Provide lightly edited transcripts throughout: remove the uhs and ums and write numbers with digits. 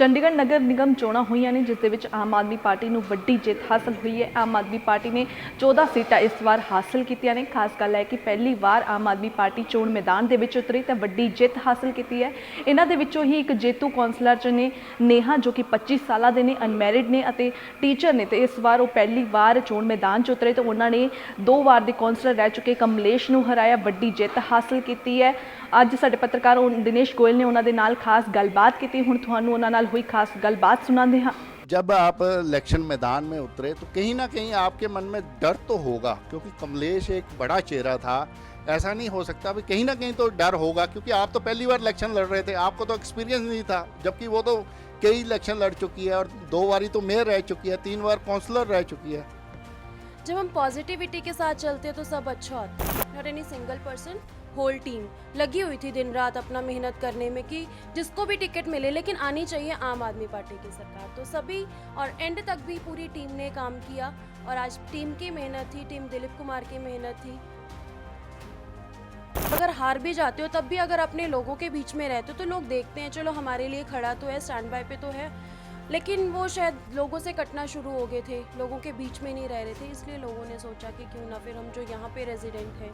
ਚੰਡੀਗੜ੍ਹ ਨਗਰ ਨਿਗਮ ਚੋਣਾਂ ਹੋਈਆਂ ਨੇ, ਜਿਸ ਦੇ ਵਿੱਚ ਆਮ ਆਦਮੀ ਪਾਰਟੀ ਨੂੰ ਵੱਡੀ ਜਿੱਤ ਹਾਸਲ ਹੋਈ ਹੈ। ਆਮ ਆਦਮੀ ਪਾਰਟੀ ਨੇ 14 ਸੀਟਾਂ ਇਸ ਵਾਰ ਹਾਸਲ ਕੀਤੀਆਂ ਨੇ। ਖਾਸ ਗੱਲ ਹੈ ਕਿ ਪਹਿਲੀ ਵਾਰ ਆਮ ਆਦਮੀ ਪਾਰਟੀ ਚੋਣ ਮੈਦਾਨ ਦੇ ਵਿੱਚ ਉਤਰੀ ਤਾਂ ਵੱਡੀ ਜਿੱਤ ਹਾਸਲ ਕੀਤੀ ਹੈ। ਇਹਨਾਂ ਦੇ ਵਿੱਚੋਂ ਹੀ ਇੱਕ ਜੇਤੂ ਕੌਂਸਲਰ ਚ ਨੇ ਨੇਹਾ, ਜੋ ਕਿ 25 ਸਾਲਾਂ ਦੇ ਨੇ, ਅਨਮੈਰਿਡ ਨੇ ਅਤੇ ਟੀਚਰ ਨੇ, ਤੇ ਇਸ ਵਾਰ ਉਹ ਪਹਿਲੀ ਵਾਰ ਚੋਣ ਮੈਦਾਨ 'ਚ ਉਤਰੇ ਤੇ ਉਹਨਾਂ ਨੇ 2 ਵਾਰ ਦੇ ਕੌਂਸਲਰ ਰਹਿ ਚੁੱਕੇ ਕਮਲੇਸ਼ ਨੂੰ ਹਰਾਇਆ, ਵੱਡੀ ਜਿੱਤ ਹਾਸਲ ਕੀਤੀ ਹੈ। ਅੱਜ ਸਾਡੇ ਪੱਤਰਕਾਰ ਦਿਨੇਸ਼ ਗੋयल ने उन्होंने नाल खास गलबात की। हुण तुहानूं उन्हां नाल हुई खास गलबात सुणांदे हां। जब आप इलेक्शन मैदान में उतरे तो कहीं ना कहीं आपके मन में डर तो होगा, क्योंकि कमलेश एक बड़ा चेहरा था। ऐसा नहीं हो सकता भी, कहीं ना कहीं तो डर होगा, क्योंकि आप तो पहली बार इलेक्शन लड़ रहे थे, आपको तो एक्सपीरियंस नहीं था, जबकि वो तो कई इलेक्शन लड़ चुकी है और 2 बारी तो मेयर रह चुकी है, 3 बार काउंसलर रह चुकी है। जब हम पॉजिटिविटी के साथ चलते हैं तो सब अच्छा होता है। Not any single person, whole team लगी हुई थी दिन रात अपना मेहनत करने में कि जिसको भी टिकट मिले, लेकिन आनी चाहिए आम आदमी पार्टी की सरकार। तो सभी और एंड तक भी पूरी टीम ने काम किया और आज टीम की मेहनत थी, टीम दिलीप कुमार की मेहनत थी। अगर हार भी जाते हो तब भी अगर अपने लोगों के बीच में रहते हो तो लोग देखते हैं, चलो हमारे लिए खड़ा तो है, स्टैंड बाय पे तो है, लेकिन वो शायद लोगों से कटना शुरू हो गए थे, लोगों के बीच में नहीं रह रहे थे। इसलिए लोगों ने सोचा कि क्यों ना फिर हम जो यहाँ पे रेजिडेंट हैं,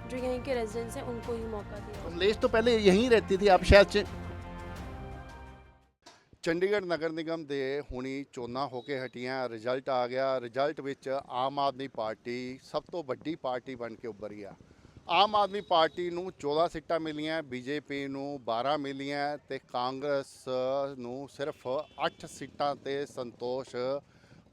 जो यहीं के रेजिडेंट्स हैं, उनको ही मौका दिया। कमलेश तो पहले यहीं रहती थी, आप शायद ਚੰਡੀਗੜ੍ਹ ਨਗਰ ਨਿਗਮ ਦੇ ਹੁਣੀ ਚੋਣਾਂ ਹੋ ਕੇ ਹਟੀਆਂ, ਰਿਜ਼ਲਟ ਆ ਗਿਆ। ਰਿਜ਼ਲਟ ਵਿੱਚ ਆਮ ਆਦਮੀ ਪਾਰਟੀ ਸਭ ਤੋਂ ਵੱਡੀ ਪਾਰਟੀ ਬਣ ਕੇ ਉੱਭਰੀ ਆ। ਆਮ ਆਦਮੀ ਪਾਰਟੀ ਨੂੰ 14 ਸੀਟਾਂ ਮਿਲੀਆਂ, ਬੀਜੇਪੀ ਨੂੰ 12 ਮਿਲੀਆਂ ਤੇ ਕਾਂਗਰਸ ਨੂੰ ਸਿਰਫ 8 ਸੀਟਾਂ ਤੇ ਸੰਤੋਸ਼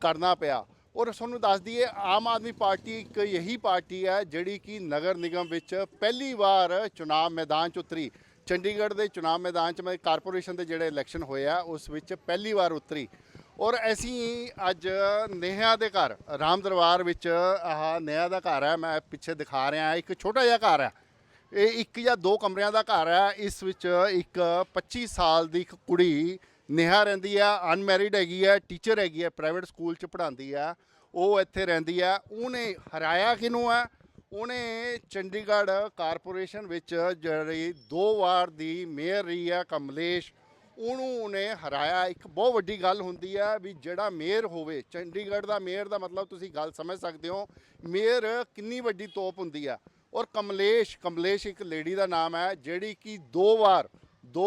ਕਰਨਾ ਪਿਆ। ਔਰ ਤੁਹਾਨੂੰ ਦੱਸ ਦਈਏ, ਆਮ ਆਦਮੀ ਪਾਰਟੀ ਇੱਕ ਇਹੀ ਪਾਰਟੀ ਹੈ ਜਿਹੜੀ ਕਿ ਨਗਰ ਨਿਗਮ ਵਿੱਚ ਪਹਿਲੀ ਵਾਰ ਚੁਣਾਵ ਮੈਦਾਨ 'ਚ ਉਤਰੀ। ਚੰਡੀਗੜ੍ਹ ਦੇ ਚੁਣਾਵ ਮੈਦਾਨ 'ਚ ਮੈਂ ਕਾਰਪੋਰੇਸ਼ਨ ਦੇ ਜਿਹੜੇ ਇਲੈਕਸ਼ਨ ਹੋਏ ਆ ਉਸ ਵਿੱਚ ਪਹਿਲੀ ਵਾਰ ਉਤਰੀ। ਔਰ ਅਸੀਂ ਅੱਜ ਨੇਹਾ ਦੇ ਘਰ ਰਾਮ ਦਰਬਾਰ ਵਿੱਚ, ਆਹ ਨੇਹਾ ਦਾ ਘਰ ਹੈ, ਮੈਂ ਪਿੱਛੇ ਦਿਖਾ ਰਿਹਾ, ਇੱਕ ਛੋਟਾ ਜਿਹਾ ਘਰ ਹੈ। ਇਹ 1 ਜਾਂ 2 ਕਮਰਿਆਂ ਦਾ ਘਰ ਹੈ। ਇਸ ਵਿੱਚ ਇੱਕ 25 ਸਾਲ ਦੀ ਇੱਕ ਕੁੜੀ ਨੇਹਾ ਰਹਿੰਦੀ ਆ, ਅਨਮੈਰਿਡ ਹੈਗੀ ਹੈ, ਟੀਚਰ ਹੈਗੀ ਹੈ, ਪ੍ਰਾਈਵੇਟ ਸਕੂਲ 'ਚ ਪੜ੍ਹਾਉਂਦੀ ਆ, ਉਹ ਇੱਥੇ ਰਹਿੰਦੀ ਆ। ਉਹਨੇ ਹਰਾਇਆ ਕਿਹਨੂੰ ਹੈ? ਉਹਨੇ ਚੰਡੀਗੜ੍ਹ ਕਾਰਪੋਰੇਸ਼ਨ ਵਿੱਚ ਜਿਹੜੀ 2 ਵਾਰ ਦੀ ਮੇਅਰ ਰਹੀ ਹੈ ਕਮਲੇਸ਼, ਉਹਨੂੰ ਉਹਨੇ ਹਰਾਇਆ। ਇੱਕ ਬਹੁਤ ਵੱਡੀ ਗੱਲ ਹੁੰਦੀ ਹੈ ਵੀ ਜਿਹੜਾ ਮੇਅਰ ਹੋਵੇ, ਚੰਡੀਗੜ੍ਹ ਦਾ ਮੇਅਰ ਦਾ ਮਤਲਬ ਤੁਸੀਂ ਗੱਲ ਸਮਝ ਸਕਦੇ ਹੋ, ਮੇਅਰ ਕਿੰਨੀ ਵੱਡੀ ਤੋਪ ਹੁੰਦੀ ਆ। ਔਰ ਕਮਲੇਸ਼ ਇੱਕ ਲੇਡੀ ਦਾ ਨਾਮ ਹੈ ਜਿਹੜੀ ਕਿ 2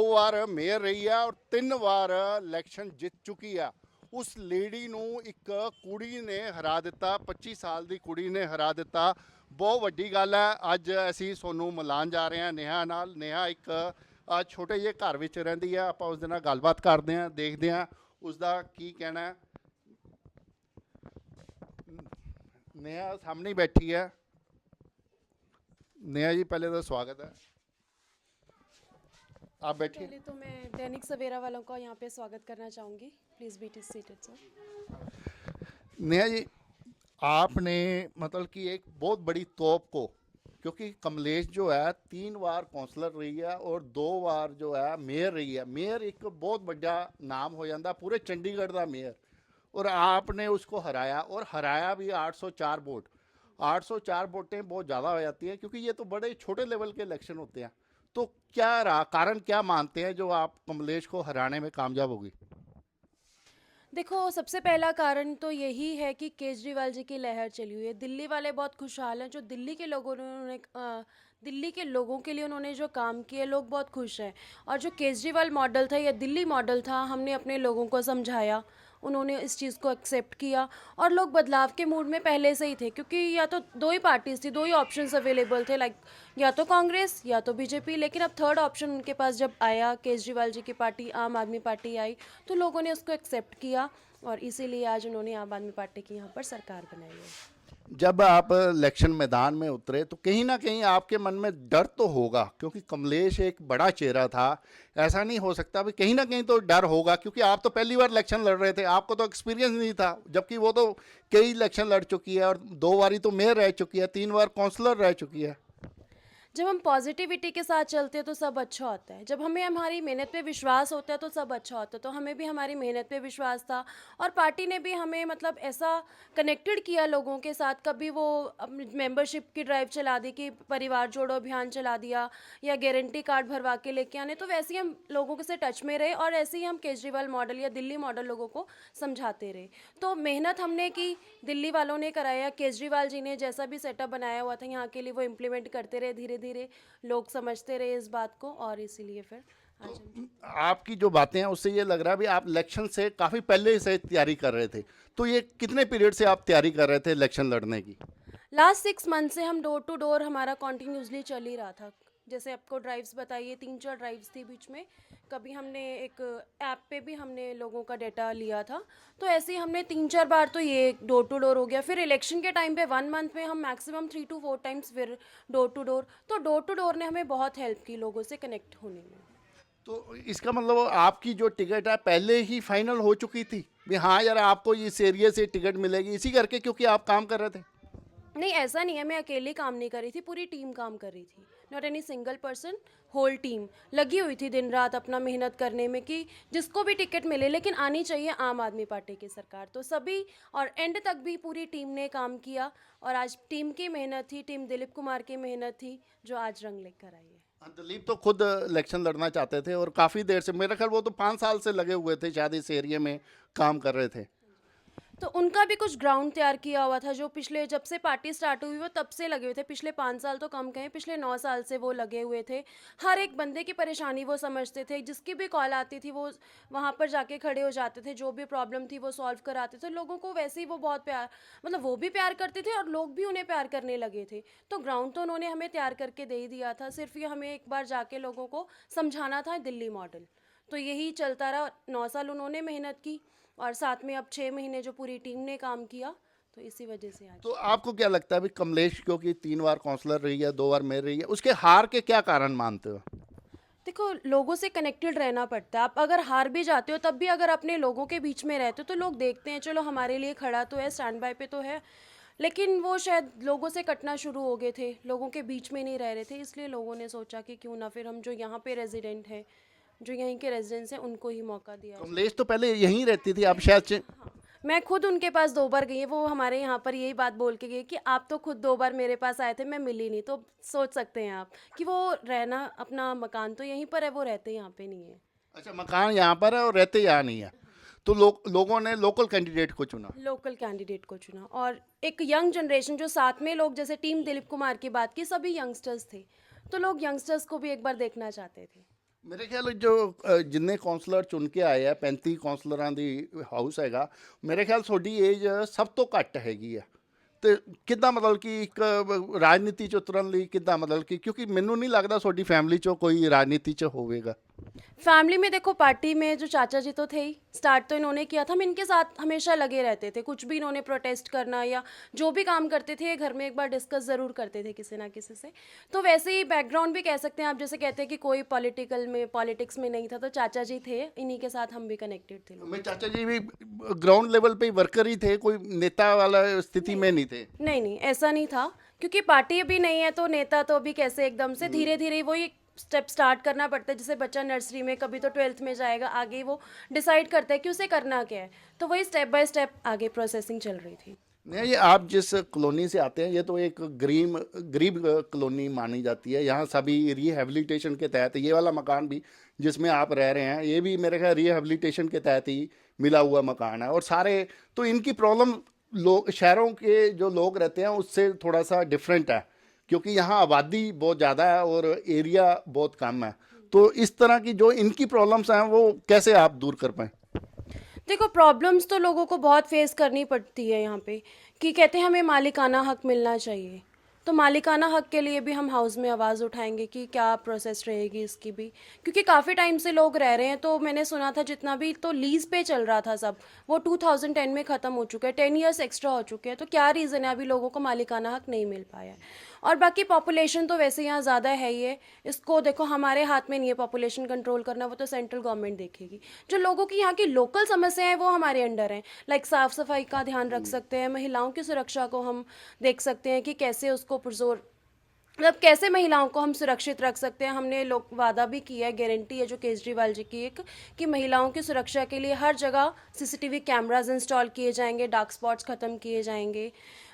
ਵਾਰ ਮੇਅਰ ਰਹੀ ਆ ਔਰ 3 ਵਾਰ ਇਲੈਕਸ਼ਨ ਜਿੱਤ ਚੁੱਕੀ ਆ। ਉਸ ਲੇਡੀ ਨੂੰ ਇੱਕ ਕੁੜੀ ਨੇ ਹਰਾ ਦਿੱਤਾ, 25 ਸਾਲ ਦੀ ਕੁੜੀ ਨੇ ਹਰਾ ਦਿੱਤਾ। ਬਹੁਤ ਵੱਡੀ ਗੱਲ ਹੈ। ਅੱਜ ਅਸੀਂ ਤੁਹਾਨੂੰ ਮਿਲਾਉਣ ਜਾ ਰਹੇ ਹਾਂ ਨੇਹਾ ਨਾਲ। ਨੇਹਾ ਇੱਕ ਛੋਟੇ ਜਿਹੇ ਘਰ ਵਿੱਚ ਰਹਿੰਦੀ ਆ। ਆਪਾਂ ਉਸ ਦੇ ਨਾਲ ਗੱਲਬਾਤ ਕਰਦੇ ਹਾਂ, ਦੇਖਦੇ ਹਾਂ ਉਸ ਦਾ ਕੀ ਕਹਿਣਾ ਹੈ। ਨੇਹਾ ਸਾਹਮਣੇ बैठी है। नेहा जी पहले तो स्वागत है, आप बैठिए। पहले तो मैं दैनिक सवेरा वालों का यहाँ पे स्वागत करना चाहूँगी। Please be seated sir. Neha ji, आपने मतलब कि एक बहुत बड़ी तोप को, क्योंकि कमलेश जो है 3 बार काउंसलर रही है और 2 बार जो है मेयर रही है। मेयर एक बहुत बड़ा नाम हो जाता पूरे चंडीगढ़ का मेयर, और आपने उसको हराया और हराया भी 804 वोट। 804 वोटें बहुत ज़्यादा हो जाती हैं, क्योंकि ये तो बड़े छोटे लेवल के इलेक्शन होते हैं। तो क्या रहा कारण, क्या मानते हैं जो आप कमलेश को हराने में कामयाब होगी? देखो, सबसे पहला कारण तो यही है कि केजरीवाल जी की लहर चली हुई है। दिल्ली वाले बहुत खुशहाल हैं। जो दिल्ली के लोगों ने दिल्ली के लोगों के लिए उन्होंने जो काम किए, लोग बहुत खुश हैं। और जो केजरीवाल मॉडल था या दिल्ली मॉडल था, हमने अपने लोगों को समझाया, उन्होंने इस चीज़ को एक्सेप्ट किया और लोग बदलाव के मूड में पहले से ही थे। क्योंकि या तो 2 ही पार्टीज़ थी, 2 ही ऑप्शंस अवेलेबल थे, लाइक या तो कांग्रेस या तो बीजेपी। लेकिन अब 3rd ऑप्शन उनके पास जब आया, केजरीवाल जी की पार्टी आम आदमी पार्टी आई, तो लोगों ने उसको एक्सेप्ट किया और इसीलिए आज उन्होंने आम आदमी पार्टी की यहाँ पर सरकार बनाई है। जब आप इलेक्शन मैदान में उतरे तो कहीं ना कहीं आपके मन में डर तो होगा, क्योंकि कमलेश एक बड़ा चेहरा था। ऐसा नहीं हो सकता भी, कहीं ना कहीं तो डर होगा, क्योंकि आप तो पहली बार इलेक्शन लड़ रहे थे, आपको तो एक्सपीरियंस नहीं था, जबकि वो तो कई इलेक्शन लड़ चुकी है और 2 बारी तो मेयर रह चुकी है, 3 बार काउंसलर रह चुकी है। जब हम पॉजिटिविटी के साथ चलते हैं तो सब अच्छा होता है। जब हमें हमारी मेहनत पे विश्वास होता है तो सब अच्छा होता है। तो हमें भी हमारी मेहनत पे विश्वास था और पार्टी ने भी हमें मतलब ऐसा कनेक्टेड किया लोगों के साथ। कभी वो मेंबरशिप की ड्राइव चला दी कि परिवार जोड़ो अभियान चला दिया या गारंटी कार्ड भरवा के लेके आने, तो वैसे ही हम लोगों के से टच में रहे और ऐसे ही हम केजरीवाल मॉडल या दिल्ली मॉडल लोगों को समझाते रहे। तो मेहनत हमने की, दिल्ली वालों ने कराया, केजरीवाल जी ने जैसा भी सेटअप बनाया हुआ था यहाँ के लिए वो इम्प्लीमेंट करते रहे। धीरे धीरे लोग समझते रहे इस बात को और इसीलिए फिर आज हम आपकी जो बातें हैं उससे ये लग रहा है भी आप इलेक्शन से काफ़ी पहले से तैयारी कर रहे थे। तो ये कितने पीरियड से आप तैयारी कर रहे थे इलेक्शन लड़ने की? लास्ट 6 मंथ से हम डोर टू डोर हमारा कॉन्टिन्यूसली चल ही रहा था। जैसे आपको ड्राइव्स बताइए, 3-4 ड्राइव्स थी बीच में। कभी हमने एक ऐप पे भी हमने लोगों का डेटा लिया था। तो ऐसे ही हमने 3-4 बार तो ये डोर टू डोर हो गया। फिर इलेक्शन के टाइम पे 1 मंथ में हम मैक्सिमम 3 to 4 टाइम्स फिर डोर टू डोर। तो डोर टू डोर ने हमें बहुत हेल्प की लोगों से कनेक्ट होने में। तो इसका मतलब आपकी जो टिकट है पहले ही फाइनल हो चुकी थी भी हाँ यार आपको इस एरिया से टिकट मिलेगी, इसी करके क्योंकि आप काम कर रहे थे? नहीं, ऐसा नहीं है। मैं अकेले काम नहीं कर रही थी, पूरी टीम काम कर रही थी। Not any single person, whole team लगी हुई थी दिन रात अपना मेहनत करने में कि जिसको भी टिकट मिले, लेकिन आनी चाहिए आम आदमी पार्टी की सरकार। तो सभी और एंड तक भी पूरी टीम ने काम किया और आज टीम की मेहनत थी, टीम दिलीप कुमार की मेहनत थी जो आज रंग लेकर आई है। दिलीप तो खुद इलेक्शन लड़ना चाहते थे और काफ़ी देर से, मेरा ख्याल वो तो 5 साल से लगे हुए थे शायद इस एरिया में काम कर रहे थे। तो उनका भी कुछ ग्राउंड तैयार किया हुआ था जो पिछले जब से पार्टी स्टार्ट हुई वो तब से लगे हुए थे। पिछले 5 साल तो कम कहें, पिछले 9 साल से वो लगे हुए थे। हर एक बंदे की परेशानी वो समझते थे। जिसकी भी कॉल आती थी वो वहाँ पर जाके खड़े हो जाते थे। जो भी प्रॉब्लम थी वो सॉल्व कराते थे लोगों को। वैसे ही वो बहुत प्यार, मतलब वो भी प्यार करते थे और लोग भी उन्हें प्यार करने लगे थे। तो ग्राउंड तो उन्होंने हमें तैयार करके दे ही दिया था। सिर्फ ये हमें एक बार जाके लोगों को समझाना था दिल्ली मॉडल। तो यही चलता रहा। 9 साल उन्होंने मेहनत की और साथ में अब 6 महीने जो पूरी टीम ने काम किया। तो इसी वजह से आज तो आपको क्या लगता है अभी कमलेश क्योंकि 3 बार काउंसलर रही है, 2 बार मेयर रही है, उसके हार के क्या कारण मानते हो? देखो, लोगों से कनेक्टेड रहना पड़ता है। आप अगर हार भी जाते हो तब भी अगर अपने लोगों के बीच में रहते हो तो लोग देखते हैं चलो हमारे लिए खड़ा तो है, स्टैंड बाय पे तो है। लेकिन वो शायद लोगों से कटना शुरू हो गए थे, लोगों के बीच में नहीं रह रहे थे। इसलिए लोगों ने सोचा कि क्यों ना फिर हम जो यहाँ पे रेजिडेंट हैं, जो यहीं के रेजिडेंट्स हैं, उनको ही मौका दिया जाए। कमलेश तो पहले यहीं रहती थी, आप शायद हाँ, मैं खुद उनके पास 2 बार गई है। वो हमारे यहाँ पर यही बात बोल के गई कि आप तो खुद 2 बार मेरे पास आए थे, मैं मिली नहीं। तो सोच सकते हैं आप कि वो रहना, अपना मकान तो यहीं पर है, वो रहते यहाँ पे नहीं है। अच्छा मकान यहाँ पर है और रहते यहाँ नहीं है। तो लोगों ने लोकल कैंडिडेट को चुना। लोकल कैंडिडेट को चुना और एक यंग जनरेशन जो साथ में लोग, जैसे टीम दिलीप कुमार की बात की, सभी यंगस्टर्स थे। तो लोग यंगस्टर्स को भी एक बार देखना चाहते थे। मेरे ख्याल जो जिन्ने काउंसलर चुन के आए हैं 35 काउंसलਰਾਂ ਦੀ ਹਾਊਸ ਹੈਗਾ, ਮੇਰੇ ਖਿਆਲ ਤੁਹਾਡੀ ਏਜ ਸਭ ਤੋਂ ਘੱਟ ਹੈਗੀ ਆ। ਤੇ ਕਿੱਦਾਂ ਮਤਲਬ ਕਿ ਇੱਕ ਰਾਜਨੀਤੀ 'ਚ ਉਤਰਨ ਲਈ ਕਿੱਦਾਂ ਮਤਲਬ ਕਿ ਕਿਉਂਕਿ ਮੈਨੂੰ ਨਹੀਂ ਲੱਗਦਾ ਤੁਹਾਡੀ ਫੈਮਿਲੀ 'ਚੋਂ ਕੋਈ ਰਾਜਨੀਤੀ 'ਚ ਹੋਵੇਗਾ। फैमिली में देखो, पार्टी में जो चाचा जी तो थे ही, स्टार्ट तो इन्होंने किया था। हम इनके साथ हमेशा लगे रहते थे। कुछ भी इन्होंने प्रोटेस्ट करना या जो भी काम करते थे घर में एक बार डिस्कस ज़रूर करते थे किसी ना किसी से। तो वैसे ही बैकग्राउंड भी कह सकते हैं आप, जैसे कहते हैं कि कोई पॉलिटिक्स में नहीं था, तो चाचा जी थे, इन्हीं के साथ हम भी कनेक्टेड थे लोग। मैं चाचा जी भी ग्राउंड लेवल पे ही वर्कर ही थे, कोई नेता वाला स्थिति में नहीं थे? नहीं नहीं, ऐसा नहीं था क्योंकि पार्टी अभी नहीं है तो नेता तो अभी कैसे एकदम से, धीरे धीरे वही स्टेप स्टार्ट करना पड़ता है। जैसे बच्चा नर्सरी में, कभी तो 12th में जाएगा, आगे वो डिसाइड करता है कि उसे करना क्या है। तो वही स्टेप बाय स्टेप आगे प्रोसेसिंग चल रही थी। नहीं, ये आप जिस कॉलोनी से आते हैं ये तो एक गरीब कॉलोनी मानी जाती है। यहाँ सभी रिहेबिलिटेशन के तहत, ये वाला मकान भी जिसमें आप रह रहे हैं ये भी मेरे ख्याल रिहेबिलिटेशन के तहत ही मिला हुआ मकान है। और सारे तो इनकी प्रॉब्लम लोग, शहरों के जो लोग रहते हैं उससे थोड़ा सा डिफरेंट है क्योंकि यहाँ आबादी बहुत ज़्यादा है और एरिया बहुत कम है। तो इस तरह की जो इनकी प्रॉब्लम्स हैं वो कैसे आप दूर कर पाएँ? देखो, प्रॉब्लम्स तो लोगों को बहुत फेस करनी पड़ती है यहाँ पे कि कहते हैं हमें मालिकाना हक मिलना चाहिए। तो मालिकाना हक के लिए भी हम हाउस में आवाज़ उठाएंगे कि क्या प्रोसेस रहेगी इसकी भी, क्योंकि काफ़ी टाइम से लोग रह रहे हैं। तो मैंने सुना था जितना भी तो लीज़ पे चल रहा था सब, वो 2010 में ख़त्म हो चुका है। 10 ईयर्स एक्स्ट्रा हो चुके हैं। तो क्या रीज़न है अभी लोगों को मालिकाना हक नहीं मिल पाया है? और बाकी पॉपुलेशन तो वैसे यहाँ ज़्यादा है ही है। इसको देखो, हमारे हाथ में नहीं है पॉपुलेशन कंट्रोल करना, वो तो सेंट्रल गवर्नमेंट देखेगी। जो लोगों की यहाँ की लोकल समस्याएं हैं वो हमारे अंडर हैं। लाइक साफ़ सफाई का ध्यान रख सकते हैं, महिलाओं की सुरक्षा को हम देख सकते हैं कि कैसे उसको पुरजोर मतलब कैसे महिलाओं को हम सुरक्षित रख सकते हैं। हमने लोग वादा भी किया है, गारंटी है जो केजरीवाल जी की एक, कि महिलाओं की सुरक्षा के लिए हर जगह सीसीटीवी कैमरास इंस्टॉल किए जाएंगे, डार्क स्पॉट्स ख़त्म किए जाएंगे,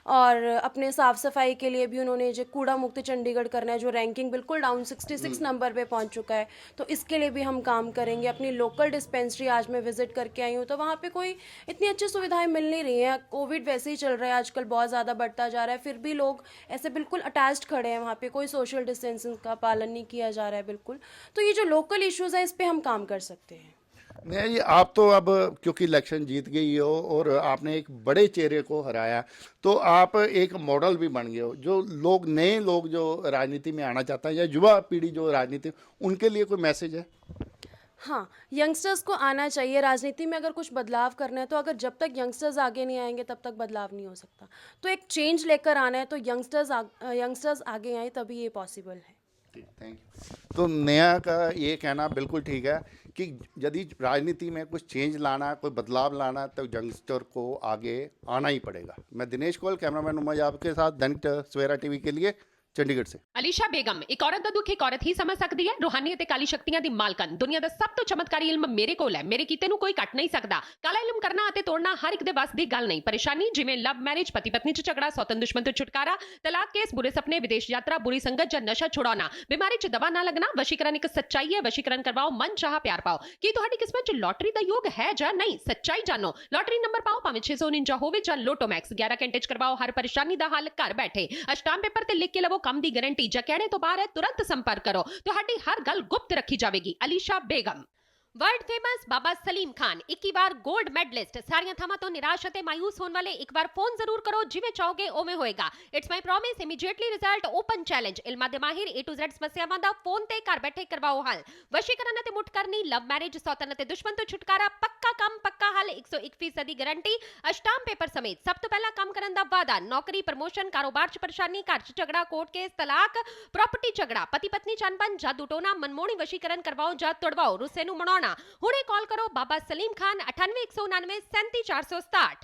और अपने साफ़ सफाई के लिए भी उन्होंने जो कूड़ा मुक्त चंडीगढ़ करना है, जो रैंकिंग बिल्कुल डाउन 66 नंबर पे पहुंच चुका है, तो इसके लिए भी हम काम करेंगे। अपनी लोकल डिस्पेंसरी आज मैं विजिट करके आई हूँ, तो वहाँ पे कोई इतनी अच्छी सुविधाएं मिल नहीं रही हैं। कोविड वैसे ही चल रहा है आजकल, बहुत ज़्यादा बढ़ता जा रहा है, फिर भी लोग ऐसे बिल्कुल अटैच्ड खड़े हैं वहाँ पे, कोई सोशल डिस्टेंसिंग का पालन नहीं किया जा रहा है बिल्कुल। तो ये जो लोकल इश्यूज़ है, इस पर हम काम कर सकते हैं। नहीं जी, आप तो अब क्योंकि इलेक्शन जीत गई हो और आपने एक बड़े चेहरे को हराया, तो आप एक मॉडल भी बन गए हो। जो लोग, नए लोग जो राजनीति में आना चाहते हैं या युवा पीढ़ी जो राजनीति, उनके लिए कोई मैसेज है? हाँ, यंगस्टर्स को आना चाहिए राजनीति में। अगर कुछ बदलाव करना है तो अगर जब तक यंगस्टर्स आगे नहीं आएंगे तब तक बदलाव नहीं हो सकता। तो एक चेंज लेकर आना है तो यंगस्टर्स आगे आए, तभी ये पॉसिबल है। Thank you. तो नया का ये कहना बिल्कुल ठीक है कि यदि राजनीति में कुछ चेंज लाना, कोई बदलाव लाना, तो यंगस्टर को आगे आना ही पड़ेगा। मैं दिनेश कोल, कैमरामैन उमज आपके साथ, दैनिक सवेरा टीवी के लिए, ਚੰਡੀਗੜ੍ਹ ਸੇ। ਅਲੀਸ਼ਾ ਬੇਗਮ, ਇੱਕ ਔਰਤ ਦਾ ਦੁੱਖ ਇੱਕ ਔਰਤ ਹੀ ਸਮਝ ਸਕਦੀ ਹੈ। ਰੂਹਾਨੀ ਅਤੇ ਕਾਲੀ ਸ਼ਕਤੀਆਂ ਦੀ ਮਾਲਕਨ, ਦੁਨੀਆ ਦਾ ਸਭ ਤੋਂ ਚਮਤਕਾਰੀ ਇਲਮ ਮੇਰੇ ਕੋਲ ਹੈ। ਮੇਰੇ ਕੀਤੇ ਨੂੰ ਕੋਈ ਕੱਟ ਨਹੀਂ ਸਕਦਾ। ਕਾਲਾ ਇਲਮ ਕਰਨਾ ਅਤੇ ਤੋੜਨਾ ਹਰ ਇੱਕ ਦੇ ਵੱਸ ਦੀ ਗੱਲ ਨਹੀਂ। ਪਰੇਸ਼ਾਨੀ ਜਿਵੇਂ ਲਵ ਮੈਰਿਜ, ਪਤੀ ਪਤਨੀ 'ਚ ਝਗੜਾ, ਸੌਤਨ ਦੁਸ਼ਮਣ ਤੋਂ ਛੁਟਕਾਰਾ, ਤਲਾਕ ਕੇਸ, ਬੁਰੇ ਸੁਪਨੇ, ਵਿਦੇਸ਼ ਯਾਤਰਾ, ਬੁਰੀ ਸੰਗਤ ਜਾਂ ਨਸ਼ਾ ਛੁਡਾਉਣਾ, ਬਿਮਾਰੀ 'ਚ ਦਵਾ ਨਾ ਲੱਗਣਾ। ਵਸ਼ੀਕਰਨ ਇੱਕ ਸੱਚਾਈ ਹੈ। ਵਸ਼ੀਕਰਨ ਕਰਵਾਓ, ਮਨ ਚਾਹਾ ਪਿਆਰ ਪਾਓ। ਕੀ ਤੁਹਾਡੀ ਕਿਸਮਤ 'ਚ ਲੋਟਰੀ ਦਾ ਯੋਗ ਹੈ ਜਾਂ ਨਹੀਂ? ਸੱਚਾਈ ਜਾਣੋ। ਲੋਟਰੀ ਨੰਬਰ ਪਾਓ, ਭਾਵੇਂ 649 ਹੋਵੇ ਜਾਂ ਲੋਟੋ ਮੈਕਸ। 11 ਘੰਟੇ 'ਚ ਕਰਵਾਓ ਹਰ ਪਰੇਸ਼ਾਨੀ ਦਾ ਹੱਲ ਘਰ ਬੈਠੇ। ਅਸ਼ਟਾਮ ਪੇਪਰ ਤੇ ਲਿਖ ਕੇ ਲਵੋ ਕੰਮ ਦੀ ਗਾਰੰਟੀ। कहने तो बाहर है, तुरंत संपर्क करो। ਤੁਹਾਡੀ ਹਰ ਗੱਲ ਗੁਪਤ ਰੱਖੀ ਜਾਵੇਗੀ। ਅਲੀਸ਼ਾ ਬੇਗਮ। वर्ल्ड फेमस बाबा सलीम खान 21 बार गोल्ड मेडलिस्ट। सारियां थावां तो निराश ਅਤੇ ਮਾਯੂਸ ਹੋਣ ਵਾਲੇ ਇੱਕ ਵਾਰ ਫੋਨ ਜ਼ਰੂਰ ਕਰੋ। ਜਿਵੇਂ ਚਾਹੋਗੇ ਉਵੇਂ ਹੋਏਗਾ। It's my promise, immediately result, open challenge. ਇਲਮਾਂ ਦੇ ਮਾਹਿਰ A to Z ਸਮੱਸਿਆਵਾਂ ਦਾ ਫੋਨ ਤੇ ਘਰ ਬੈਠੇ ਕਰਵਾਓ ਹੱਲ। ਵਸ਼ੀਕਰਨ ਅਤੇ ਮੁੱਠ ਕਰਨੀ, ਲਵ ਮੈਰਿਜ, ਸੌਤਨ ਅਤੇ ਦੁਸ਼ਮਣ ਤੋਂ ਛੁਟਕਾਰਾ, ਪੱਕਾ ਕੰਮ, ਪੱਕਾ ਹੱਲ, 101% ਦੀ ਗਾਰੰਟੀ, ਅਸ਼ਟਾਮ ਪੇਪਰ ਸਮੇਤ। ਸਭ ਤੋਂ ਪਹਿਲਾਂ ਕੰਮ ਕਰਨ ਦਾ ਵਾਅਦਾ, ਨੌਕਰੀ, ਪ੍ਰਮੋਸ਼ਨ, ਕਾਰੋਬਾਰ 'ਚ ਪਰੇਸ਼ਾਨੀ, ਘਰ 'ਚ ਝਗੜਾ, ਕੋਰਟ ਕੇਸ, ਤਲਾਕ, ਪ੍ਰਾਪਰਟੀ ਝਗੜਾ, ਪਤੀ ਪਤਨੀ 'ਚ ਅਣਬਣ, ਜਾਦੂ ਟੋਨਾ, ਮਨਮੋਹਣੀ ਵਸ਼ੀਕਰਨ ਕਰਵਾਓ ਜਾਂ ਤੁੜਵਾਓ, ਰੁੱਸੇ ਨੂੰ ਮਨਾਉਣਾ। ਹੁਣੇ कॉल करो बाबा सलीम खान 98 199 37 467।